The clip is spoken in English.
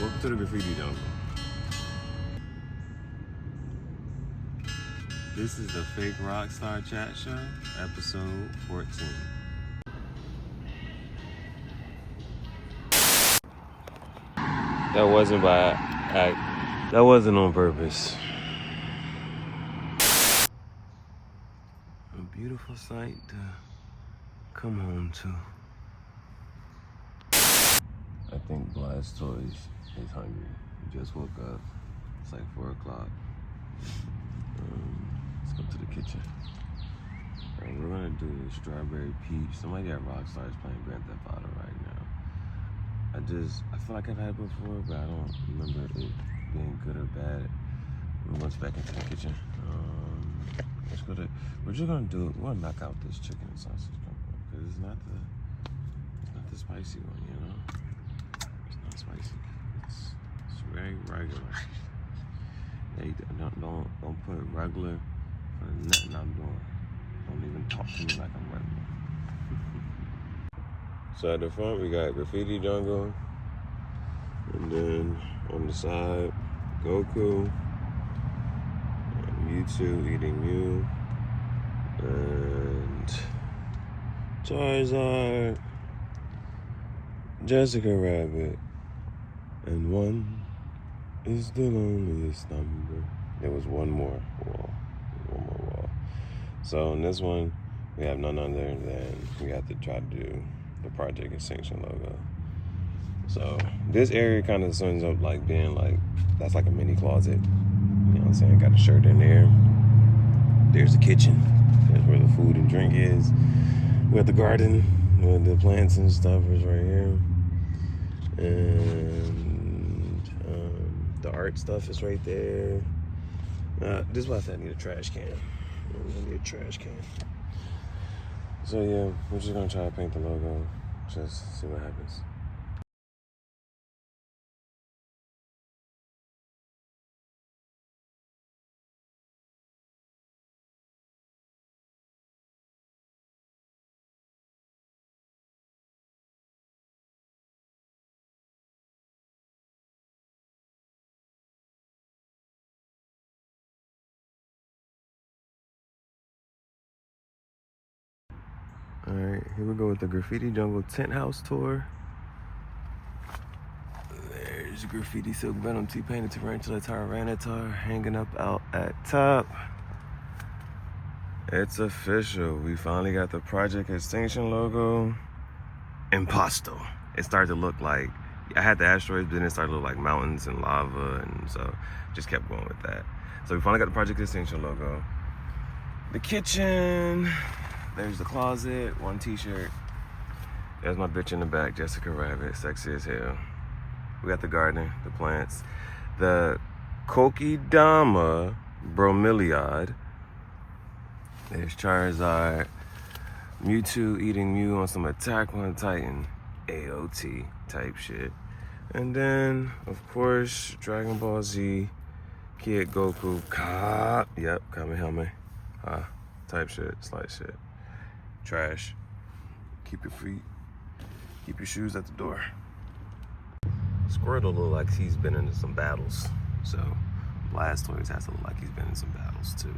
Welcome to the Graffiti Jungle. This is the Fake Rockstar Chat Show, episode 14. That wasn't by act. That wasn't on purpose. A beautiful sight to come home to. I think Blast Toys is hungry. He just woke up. It's like 4 o'clock. Let's go to the kitchen. Alright, we're gonna do strawberry peach. Somebody at Rockstar is playing Grand Theft Auto right now. I feel like I've had it before, but I don't remember it being good or bad. Let's back into the kitchen. We're just gonna knock out this chicken and sausage combo because it's not the spicy one, you know. It's not spicy. It's very regular. Yeah, don't put regular for nothing I'm doing. Don't even talk to me like I'm regular. So at the front we got Graffiti Jungle, and then on the side, Goku, Mewtwo eating Mew, and Charizard, Jessica Rabbit, and one is the loneliest number. There was one more wall. So in this one, we have none other than we have to try to do the Project Extinction logo. So this area kind of ends up like being like, that's like a mini closet. You know what I'm saying? Got a shirt in there. There's the kitchen. That's where the food and drink is. We have the garden where the plants and stuff is right here. And the art stuff is right there. This is why I said I need a trash can. I need a trash can. So yeah, we're just gonna try to paint the logo. Just see what happens. Alright, here we go with the Graffiti Jungle tent house tour. There's Graffiti Silk Venom T-Painted Tarantula Tyranitar hanging up out at top. It's official. We finally got the Project Extinction logo. Impasto. It started to look like, I had the asteroids, but then it started to look like mountains and lava, and so just kept going with that. So we finally got the Project Extinction logo. The kitchen. There's the closet, one t-shirt. There's my bitch in the back, Jessica Rabbit, sexy as hell. We got the garden, the plants. The Kokedama bromeliad. There's Charizard. Mewtwo eating Mew on some Attack on Titan AOT type shit. And then, of course, Dragon Ball Z, Kid Goku, Kamehameha, type shit, slice shit. Trash. Keep your shoes at the door. Squirtle look like he's been into some battles. So Blastoise has to look like he's been in some battles too.